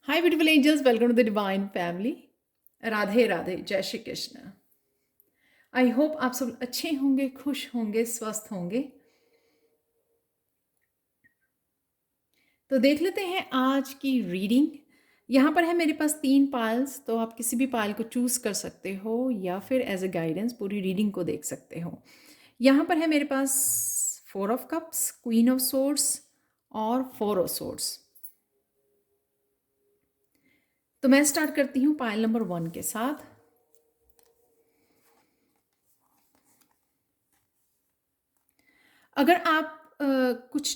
Hi beautiful angels, welcome to the divine family. Radhe Radhe, जय Shri Krishna. I hope आप सब अच्छे होंगे, खुश होंगे, स्वस्थ होंगे। तो देख लेते हैं आज की रीडिंग। यहाँ पर है मेरे पास 3 पाइल्स, तो आप किसी भी पाइल को चूज कर सकते हो या फिर एज ए गाइडेंस पूरी रीडिंग को देख सकते हो। यहाँ पर है मेरे पास 4 of cups, queen of swords और 4 ऑफ सोर्ड्स। तो मैं स्टार्ट करती हूँ पाइल नंबर 1 के साथ। अगर आप कुछ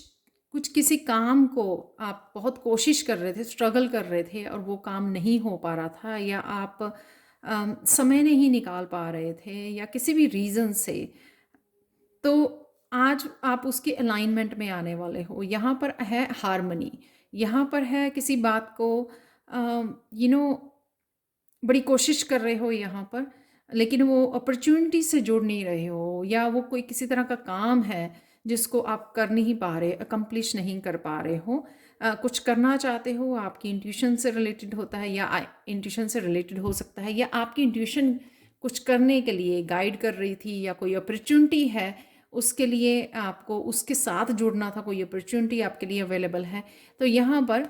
कुछ किसी काम को आप बहुत कोशिश कर रहे थे, स्ट्रगल कर रहे थे और वो काम नहीं हो पा रहा था, या आप समय नहीं निकाल पा रहे थे या किसी भी रीज़न से, तो आज आप उसके अलाइनमेंट में आने वाले हो। यहाँ पर है हार्मनी, यहाँ पर है किसी बात को यू नो बड़ी कोशिश कर रहे हो यहाँ पर, लेकिन वो अपॉर्चुनिटी से जुड़ नहीं रहे हो, या वो कोई किसी तरह का काम है जिसको आप कर नहीं पा रहे, अकम्प्लिश नहीं कर पा रहे हो। कुछ करना चाहते हो, आपकी इंट्यूशन से रिलेटेड होता है, या इंट्यूशन से रिलेटेड हो सकता है, या आपकी इंट्यूशन कुछ करने के लिए गाइड कर रही थी, या कोई अपॉर्चुनिटी है उसके लिए आपको उसके साथ जुड़ना था, कोई अपॉर्चुनिटी आपके लिए अवेलेबल है। तो यहाँ पर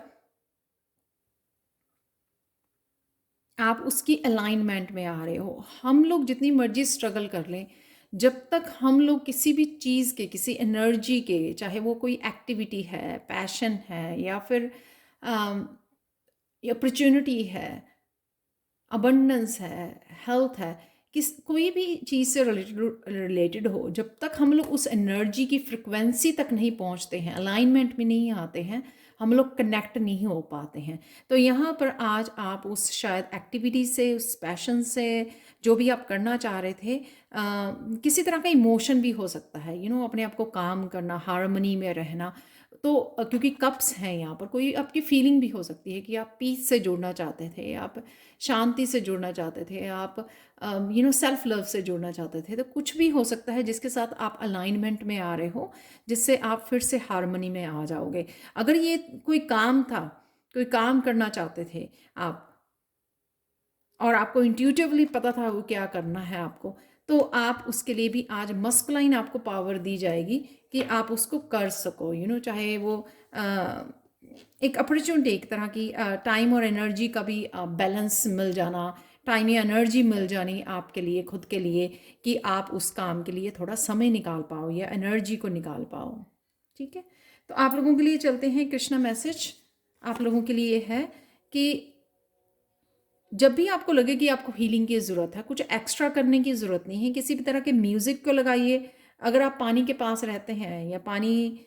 आप उसकी अलाइनमेंट में आ रहे हो। हम लोग जितनी मर्जी स्ट्रगल कर लें, जब तक हम लोग किसी भी चीज़ के, किसी एनर्जी के, चाहे वो कोई एक्टिविटी है, पैशन है, या फिर अपॉर्चुनिटी है, अबंडेंस है, हेल्थ है, कोई भी चीज़ से रिलेटेड हो, जब तक हम लोग उस एनर्जी की फ्रिक्वेंसी तक नहीं पहुंचते हैं, अलाइनमेंट में नहीं आते हैं, हम लोग कनेक्ट नहीं हो पाते हैं। तो यहाँ पर आज आप उस शायद एक्टिविटी से, उस पैशन से, जो भी आप करना चाह रहे थे, किसी तरह का इमोशन भी हो सकता है, अपने आप को काम करना, हार्मनी में रहना। तो क्योंकि कप्स हैं यहाँ पर, कोई आपकी फीलिंग भी हो सकती है कि आप पीस से जुड़ना चाहते थे, आप शांति से जुड़ना चाहते थे, आप सेल्फ लव से जुड़ना चाहते थे। तो कुछ भी हो सकता है जिसके साथ आप अलाइनमेंट में आ रहे हो, जिससे आप फिर से हार्मनी में आ जाओगे। अगर ये कोई काम था, कोई काम करना चाहते थे आप, और आपको इंट्यूटिवली पता था वो क्या करना है आपको, तो आप उसके लिए भी आज मस्कुलाइन आपको पावर दी जाएगी कि आप उसको कर सको। चाहे वो एक अपॉर्चुनिटी, एक तरह की टाइम और एनर्जी का भी बैलेंस मिल जाना, टाइम या एनर्जी मिल जानी आपके लिए, खुद के लिए, कि आप उस काम के लिए थोड़ा समय निकाल पाओ या एनर्जी को निकाल पाओ। ठीक है, तो आप लोगों के लिए चलते हैं कृष्णा मैसेज। आप लोगों के लिए है कि जब भी आपको लगे कि आपको हीलिंग की ज़रूरत है, कुछ एक्स्ट्रा करने की ज़रूरत नहीं है, किसी भी तरह के म्यूज़िक को लगाइए। अगर आप पानी के पास रहते हैं, या पानी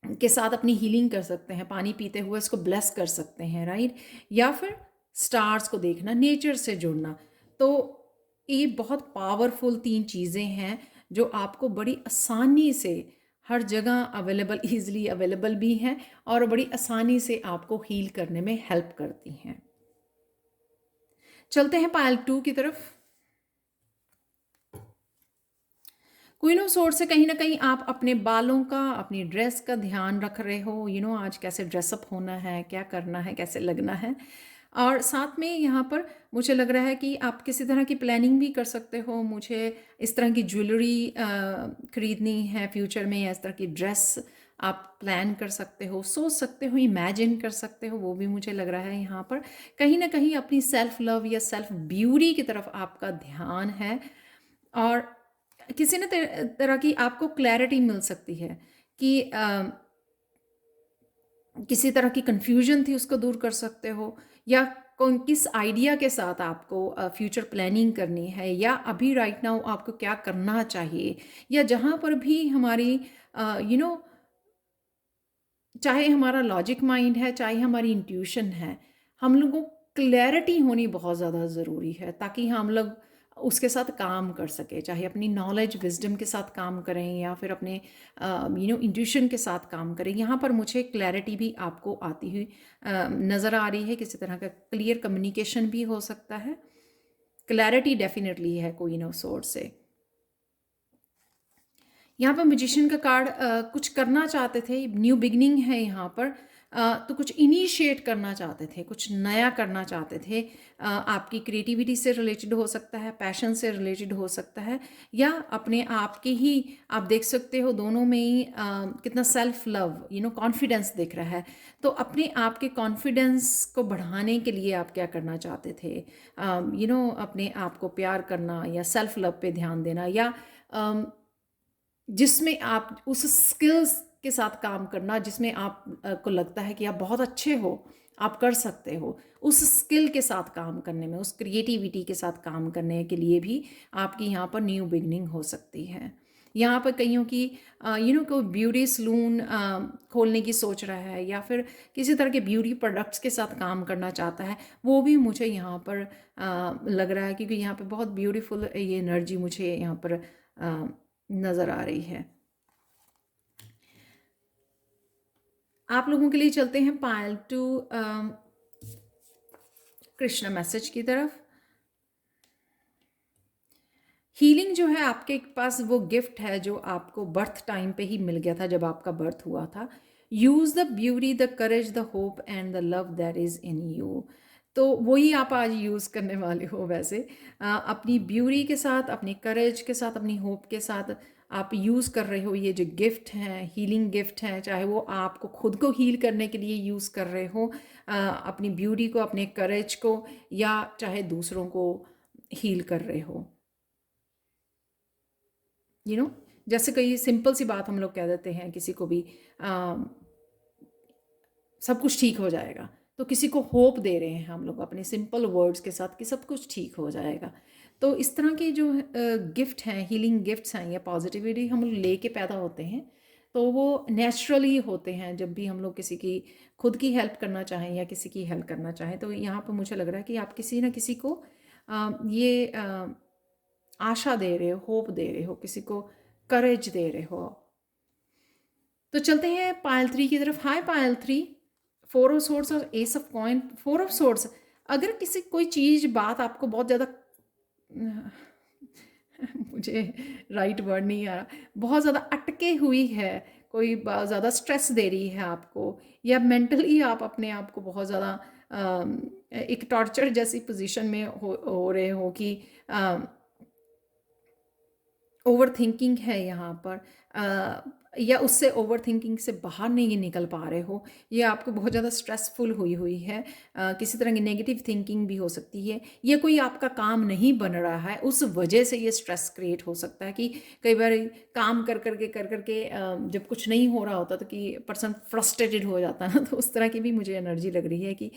के साथ अपनी हीलिंग कर सकते हैं, पानी पीते हुए इसको ब्लेस कर सकते हैं, राइट। या फिर स्टार्स को देखना, नेचर से जुड़ना। तो ये बहुत पावरफुल 3 चीज़ें हैं जो आपको बड़ी आसानी से हर जगह अवेलेबल, ईजिली अवेलेबल भी हैं, और बड़ी आसानी से आपको हील करने में हेल्प करती हैं। चलते हैं पायल 2 की तरफ। क्वीन ऑफ सोर्ड से कहीं ना कहीं आप अपने बालों का, अपनी ड्रेस का ध्यान रख रहे हो। आज कैसे ड्रेसअप होना है, क्या करना है, कैसे लगना है। और साथ में यहाँ पर मुझे लग रहा है कि आप किसी तरह की प्लानिंग भी कर सकते हो। मुझे इस तरह की ज्वेलरी खरीदनी है फ्यूचर में, या इस तरह की ड्रेस आप प्लान कर सकते हो, सोच सकते हो, इमेजिन कर सकते हो। वो भी मुझे लग रहा है यहाँ पर कहीं ना कहीं अपनी सेल्फ लव या सेल्फ ब्यूटी की तरफ आपका ध्यान है। और किसी न तरह की आपको क्लैरिटी मिल सकती है कि किसी तरह की कंफ्यूजन थी, उसको दूर कर सकते हो, या कौन किस आइडिया के साथ आपको फ्यूचर प्लानिंग करनी है, या अभी राइट नाउ आपको क्या करना चाहिए, या जहाँ पर भी हमारी यू नो चाहे हमारा लॉजिक माइंड है, चाहे हमारी इंट्यूशन है, हम लोगों को क्लैरिटी होनी बहुत ज़्यादा ज़रूरी है, ताकि हम लोग उसके साथ काम कर सके, चाहे अपनी नॉलेज विजडम के साथ काम करें, या फिर अपने इंट्यूशन के साथ काम करें। यहाँ पर मुझे क्लैरिटी भी आपको आती हुई नज़र आ रही है। किसी तरह का क्लियर कम्युनिकेशन भी हो सकता है। क्लैरिटी डेफिनेटली है क्वीन ऑफ सोर्ड से। यहाँ पर मैजिशियन का कार्ड, कुछ करना चाहते थे, न्यू बिगनिंग है यहाँ पर। तो कुछ इनिशिएट करना चाहते थे, कुछ नया करना चाहते थे। आपकी क्रिएटिविटी से रिलेटेड हो सकता है, पैशन से रिलेटेड हो सकता है, या अपने आप के ही आप देख सकते हो दोनों में ही कितना सेल्फ लव कॉन्फिडेंस दिख रहा है। तो अपने आप के कॉन्फिडेंस को बढ़ाने के लिए आप क्या करना चाहते थे? अपने आप को प्यार करना या सेल्फ लव पे ध्यान देना, या जिसमें आप उस स्किल्स के साथ काम करना जिसमें आप को लगता है कि आप बहुत अच्छे हो, आप कर सकते हो, उस स्किल के साथ काम करने में, उस क्रिएटिविटी के साथ काम करने के लिए भी आपकी यहाँ पर न्यू बिगनिंग हो सकती है। यहाँ पर कईयों की कोई ब्यूटी सलून खोलने की सोच रहा है, या फिर किसी तरह के ब्यूटी प्रोडक्ट्स के साथ काम करना चाहता है, वो भी मुझे यहाँ पर लग रहा है, क्योंकि यहाँ पे बहुत ब्यूटीफुल ये एनर्जी मुझे यहाँ पर नज़र आ रही है। आप लोगों के लिए चलते हैं पायल टू कृष्णा मैसेज की तरफ। हीलिंग जो है आपके पास वो गिफ्ट है जो आपको बर्थ टाइम पे ही मिल गया था, जब आपका बर्थ हुआ था। Use the beauty, the courage, the hope and the love that is in you. तो वही आप आज यूज़ करने वाले हो। वैसे अपनी ब्यूटी के साथ, अपनी करेज के साथ, अपनी होप के साथ आप यूज़ कर रहे हो ये जो गिफ्ट हैं, हीलिंग गिफ्ट हैं, चाहे वो आपको खुद को हील करने के लिए यूज़ कर रहे हो, अपनी ब्यूटी को, अपने करेज को, या चाहे दूसरों को हील कर रहे हो। जैसे कई सिंपल सी बात हम लोग कह देते हैं किसी को भी, सब कुछ ठीक हो जाएगा, तो किसी को होप दे रहे हैं हम लोग अपने सिंपल वर्ड्स के साथ कि सब कुछ ठीक हो जाएगा। तो इस तरह के जो गिफ्ट हैं, हीलिंग गिफ्ट्स हैं, या पॉजिटिविटी हम लोग लेके पैदा होते हैं, तो वो नेचुरली होते हैं। जब भी हम लोग किसी की खुद की हेल्प करना चाहें या किसी की हेल्प करना चाहें, तो यहाँ पर मुझे लग रहा है कि आप किसी ना किसी को ये आशा दे रहे हो, होप दे रहे हो, किसी को करेज दे रहे हो। तो चलते हैं पायल 3 की तरफ। हाय पायल 3, 4 ऑफ सोर्ड्स और ace of coin. 4 of swords, अगर किसी कोई चीज़, बात आपको बहुत ज़्यादा मुझे राइट वर्ड नहीं आ रहा, बहुत ज़्यादा अटके हुई है, कोई बहुत ज़्यादा स्ट्रेस दे रही है आपको, या मेंटली आप अपने आप को बहुत ज़्यादा एक टॉर्चर जैसी पोजीशन में हो रहे हो कि ओवर थिंकिंग है यहाँ पर, या उससे ओवर थिंकिंग से बाहर नहीं निकल पा रहे हो, ये आपको बहुत ज़्यादा स्ट्रेसफुल हुई हुई है। किसी तरह की नेगेटिव थिंकिंग भी हो सकती है, या कोई आपका काम नहीं बन रहा है, उस वजह से ये स्ट्रेस क्रिएट हो सकता है कि कई बार काम कर करके जब कुछ नहीं हो रहा होता तो कि पर्सन फ्रस्ट्रेटेड हो जाता है ना, तो उस तरह की भी मुझे एनर्जी लग रही है कि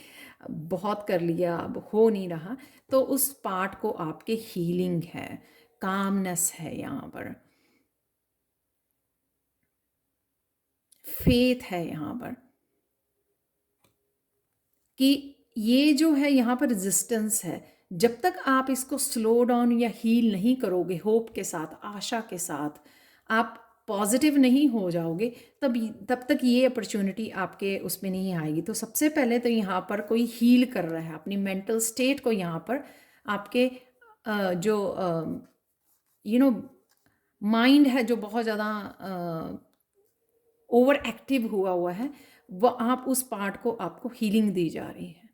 बहुत कर लिया, अब हो नहीं रहा। तो उस पार्ट को आपके हीलिंग है, कामनेस है, यहाँ पर फेथ है, यहाँ पर कि ये जो है यहाँ पर रेजिस्टेंस है। जब तक आप इसको स्लो डाउन या हील नहीं करोगे, होप के साथ, आशा के साथ, आप पॉजिटिव नहीं हो जाओगे, तब तक ये अपॉर्चुनिटी आपके उसमें नहीं आएगी। तो सबसे पहले तो यहाँ पर कोई हील कर रहा है अपनी मेंटल स्टेट को, यहाँ पर आपके जो माइंड है जो बहुत ज़्यादा ओवर एक्टिव हुआ है, वह आप उस पार्ट को, आपको हीलिंग दी जा रही है,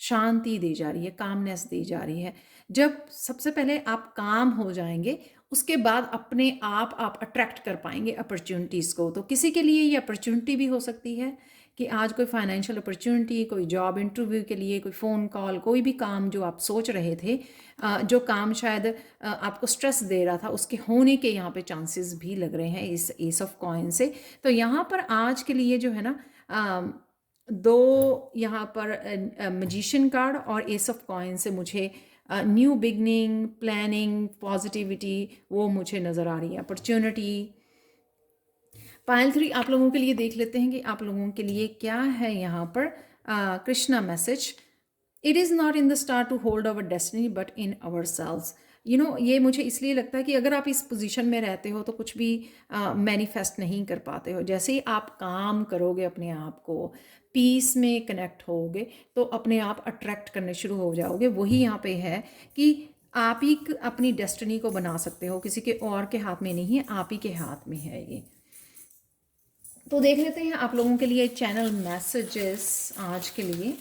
शांति दी जा रही है, कामनेस दी जा रही है। जब सबसे पहले आप काम हो जाएंगे, उसके बाद अपने आप अट्रैक्ट कर पाएंगे अपॉर्चुनिटीज़ को। तो किसी के लिए ये अपॉर्चुनिटी भी हो सकती है कि आज कोई फाइनेंशियल अपॉर्चुनिटी, कोई जॉब इंटरव्यू के लिए, कोई फ़ोन कॉल, कोई भी काम जो आप सोच रहे थे, जो काम शायद आपको स्ट्रेस दे रहा था, उसके होने के यहाँ पे चांसेस भी लग रहे हैं इस एस ऑफ कॉइन से। तो यहाँ पर आज के लिए जो है ना, दो यहाँ पर मैजिशियन कार्ड और एस ऑफ कॉइन से मुझे न्यू बिगनिंग, प्लानिंग, पॉजिटिविटी, वो मुझे नज़र आ रही है, अपॉर्चुनिटी। पायल 3 आप लोगों के लिए देख लेते हैं कि आप लोगों के लिए क्या है यहाँ पर Krishna message. It is not in the star to hold our destiny but in our selves. ये मुझे इसलिए लगता है कि अगर आप इस पोजीशन में रहते हो तो कुछ भी मैनिफेस्ट नहीं कर पाते हो। जैसे ही आप काम करोगे, अपने आप को पीस में कनेक्ट होगे, तो अपने आप अट्रैक्ट करने शुरू हो जाओगे। वही यहाँ पे है कि आप ही अपनी डेस्टिनी को बना सकते हो, किसी के और के हाथ में नहीं है, आप ही के हाथ में है ये। तो देख लेते हैं आप लोगों के लिए चैनल मैसेजेस आज के लिए।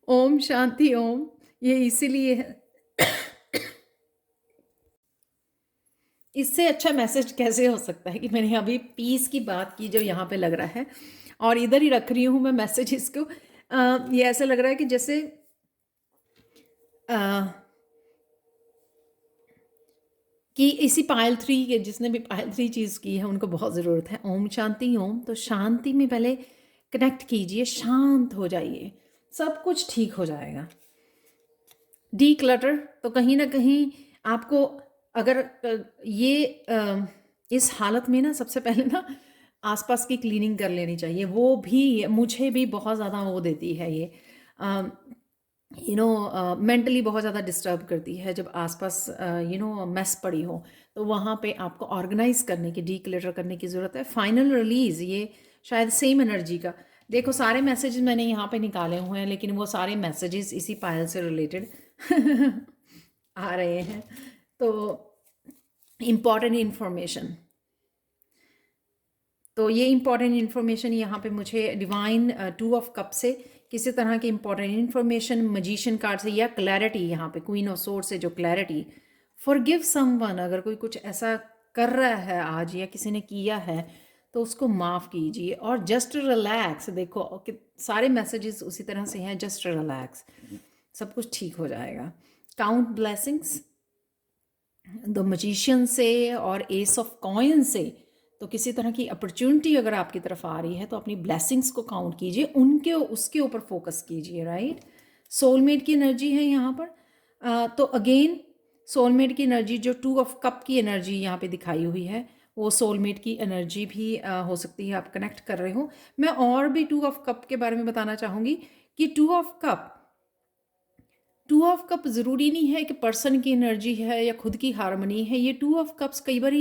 ओम शांति ओम। ये इसीलिए है, इससे अच्छा मैसेज कैसे हो सकता है कि मैंने अभी पीस की बात की जो यहाँ पे लग रहा है, और इधर ही रख रही हूँ मैं मैसेज इसको। ये ऐसा लग रहा है कि जैसे अ, कि इसी पायल थ्री के, जिसने भी पायल थ्री चीज़ की है उनको बहुत ज़रूरत है ओम शांति ओम। तो शांति में पहले कनेक्ट कीजिए, शांत हो जाइए, सब कुछ ठीक हो जाएगा। डी क्लटर, तो कहीं ना कहीं आपको अगर इस हालत में ना सबसे पहले ना आसपास की क्लीनिंग कर लेनी चाहिए। वो भी मुझे भी बहुत ज़्यादा वो देती है ये, मेंटली बहुत ज़्यादा डिस्टर्ब करती है जब आसपास मेस पड़ी हो। तो वहाँ पे आपको ऑर्गेनाइज करने की, डी क्लटर करने की ज़रूरत है। फाइनल रिलीज़, ये शायद सेम एनर्जी का, देखो सारे मैसेजेस मैंने यहाँ पे निकाले हुए हैं, लेकिन वो सारे मैसेजेस इसी पायल से रिलेटेड आ रहे हैं। तो इम्पॉर्टेंट इन्फॉर्मेशन, तो ये इम्पॉर्टेंट इन्फॉर्मेशन यहाँ पे मुझे डिवाइन टू ऑफ कप से किसी तरह की इम्पॉर्टेंट इन्फॉर्मेशन, मजीशियन कार्ड से, या क्लैरिटी, यहाँ पे क्वीन ऑफ सोर्ड से जो क्लैरिटी। फॉरगिव समवन, अगर कोई कुछ ऐसा कर रहा है आज या किसी ने किया है तो उसको माफ़ कीजिए। और जस्ट रिलैक्स, देखो कि सारे मैसेजेस उसी तरह से हैं, जस्ट रिलैक्स, सब कुछ ठीक हो जाएगा। काउंट ब्लेसिंग्स द मजिशियन से और एस ऑफ कॉइन से, तो किसी तरह की अपॉर्चुनिटी अगर आपकी तरफ आ रही है तो अपनी ब्लेसिंग्स को काउंट कीजिए, उनके उसके ऊपर फोकस कीजिए, राइट। सोलमेट की एनर्जी है यहाँ पर। तो अगेन सोलमेट की एनर्जी, जो टू ऑफ कप की एनर्जी यहाँ पे दिखाई हुई है, वो सोलमेट की एनर्जी भी हो सकती है, आप कनेक्ट कर रहे हो। मैं और भी टू ऑफ कप के बारे में बताना चाहूँगी कि टू ऑफ कप ज़रूरी नहीं है कि पर्सन की एनर्जी है या खुद की हारमनी है। ये टू ऑफ कप्स कई बार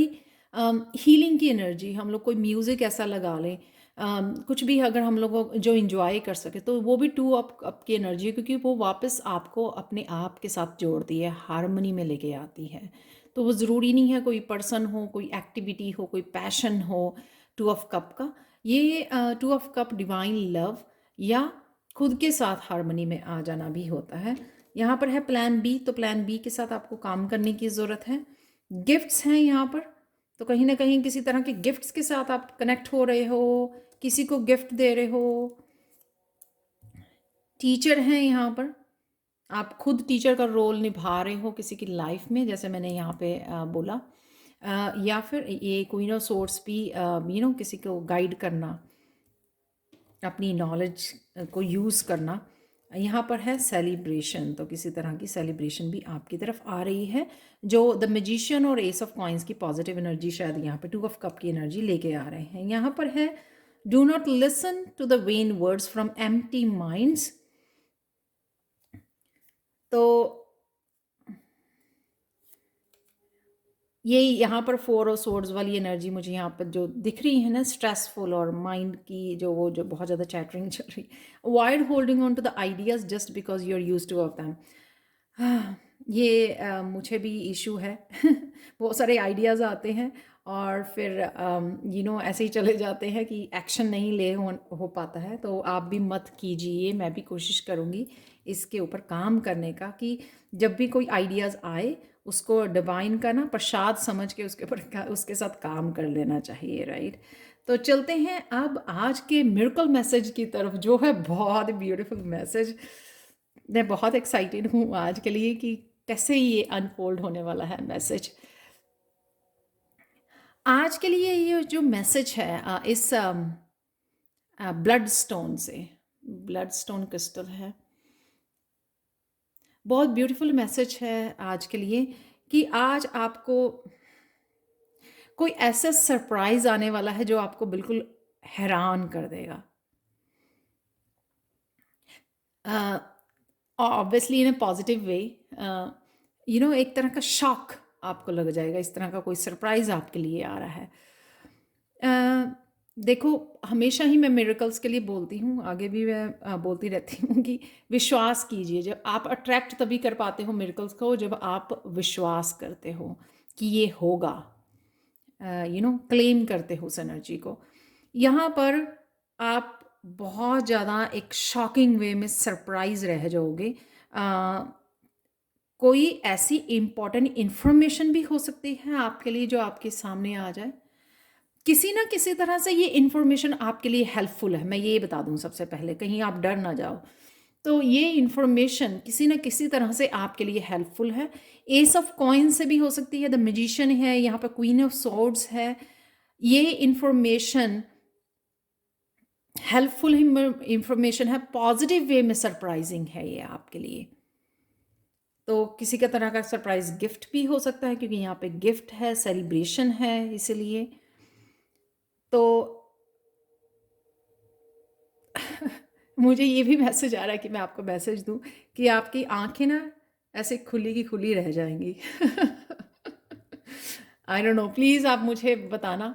हीलिंग की एनर्जी, हम लोग कोई म्यूज़िक ऐसा लगा लें, कुछ भी अगर हम लोग जो इंजॉय कर सके, तो वो भी टू ऑफ कप की एनर्जी है, क्योंकि वो वापस आपको अपने आप के साथ जोड़ती है, हारमनी में लेके आती है। तो वो ज़रूरी नहीं है कोई पर्सन हो, कोई एक्टिविटी हो, कोई पैशन हो। टू ऑफ कप का ये to of cup divine love या खुद के साथ हारमनी में आ जाना भी होता है। यहाँ पर है प्लान बी, तो प्लान बी के साथ आपको काम करने की ज़रूरत है। गिफ्ट्स हैं यहाँ पर, तो कहीं ना कहीं किसी तरह के गिफ्ट्स के साथ आप कनेक्ट हो रहे हो, किसी को गिफ्ट दे रहे हो। टीचर हैं यहाँ पर, आप खुद टीचर का रोल निभा रहे हो किसी की लाइफ में, जैसे मैंने यहाँ पे बोला। या फिर ये क्वीन ऑफ सोर्ड्स भी किसी को गाइड करना, अपनी नॉलेज को यूज़ करना। यहाँ पर है सेलिब्रेशन, तो किसी तरह की सेलिब्रेशन भी आपकी तरफ आ रही है, जो द मैजिशियन और एस ऑफ कॉइंस की पॉजिटिव एनर्जी शायद यहाँ पे टू ऑफ कप की एनर्जी लेके आ रहे हैं। यहाँ पर है do not listen to the vain words from empty minds. तो ये यहाँ पर फोर ऑफ सोर्ड्स वाली एनर्जी मुझे यहाँ पर जो दिख रही है ना, स्ट्रेसफुल और माइंड की जो बहुत ज़्यादा चैटरिंग चल रही, avoid holding on to the ideas just because you are use to of them. ये मुझे भी इशू है बहुत सारे आइडियाज़ आते हैं और फिर ऐसे ही चले जाते हैं कि एक्शन नहीं हो पाता है। तो आप भी मत कीजिए, मैं भी कोशिश करूँगी इसके ऊपर काम करने का, कि जब भी कोई आइडियाज़ आए उसको डिवाइन का ना प्रसाद समझ के उसके ऊपर उसके साथ काम कर लेना चाहिए, राइट। तो चलते हैं अब आज के मिरेकल मैसेज की तरफ, जो है बहुत ब्यूटीफुल मैसेज। मैं बहुत एक्साइटेड हूँ आज के लिए कि कैसे ये अनफोल्ड होने वाला है मैसेज। आज के लिए ये जो मैसेज है इस ब्लड स्टोन से, ब्लड स्टोन क्रिस्टल है, बहुत ब्यूटीफुल मैसेज है आज के लिए कि आज आपको कोई ऐसा सरप्राइज आने वाला है जो आपको बिल्कुल हैरान कर देगा। Obviously in a positive way, एक तरह का शॉक आपको लग जाएगा, इस तरह का कोई सरप्राइज आपके लिए आ रहा है। देखो, हमेशा ही मैं मिरेकल्स के लिए बोलती हूँ, आगे भी मैं बोलती रहती हूँ कि विश्वास कीजिए। जब आप अट्रैक्ट तभी कर पाते हो मिरेकल्स को जब आप विश्वास करते हो कि ये होगा, क्लेम करते हो उस एनर्जी को। यहाँ पर आप बहुत ज़्यादा एक शॉकिंग वे में सरप्राइज रह जाओगे। कोई ऐसी इम्पॉर्टेंट इंफॉर्मेशन भी हो सकती है आपके लिए जो आपके सामने आ जाए। किसी ना किसी तरह से ये इन्फॉर्मेशन आपके लिए हेल्पफुल है, मैं ये बता दूं सबसे पहले, कहीं आप डर ना जाओ। तो ये इन्फॉर्मेशन किसी ना किसी तरह से आपके लिए हेल्पफुल है। एस ऑफ कॉइन से भी हो सकती है, द मैजिशियन है, यहाँ पर क्वीन ऑफ सॉर्ड्स है। ये इन्फॉर्मेशन हेल्पफुल इंफॉर्मेशन है, पॉजिटिव वे में सरप्राइजिंग है ये आपके लिए। तो किसी का तरह का सरप्राइज गिफ्ट भी हो सकता है, क्योंकि यहाँ पे गिफ्ट है, सेलिब्रेशन है, इसलिए तो मुझे ये भी मैसेज आ रहा है कि मैं आपको मैसेज दूं कि आपकी आंखें ना ऐसे खुली की खुली रह जाएंगी। आई डोंट नो, प्लीज़ आप मुझे बताना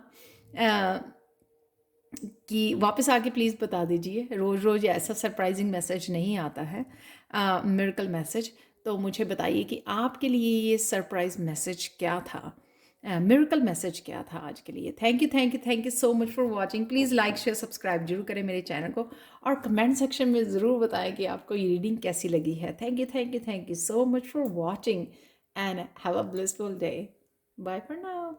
कि वापस आके प्लीज़ बता दीजिए। रोज़ रोज़ ऐसा सरप्राइजिंग मैसेज नहीं आता है, मिरेकल मैसेज। तो मुझे बताइए कि आपके लिए ये सरप्राइज मैसेज क्या था, मिरेकल मैसेज क्या था आज के लिए। Thank you, thank you, thank you so much for watching. Please like share subscribe जरूर करें मेरे चैनल को, और कमेंट सेक्शन में ज़रूर बताएं कि आपको ये रीडिंग कैसी लगी है। Thank you, thank you, thank you so much for watching and have a blissful day. Bye for now.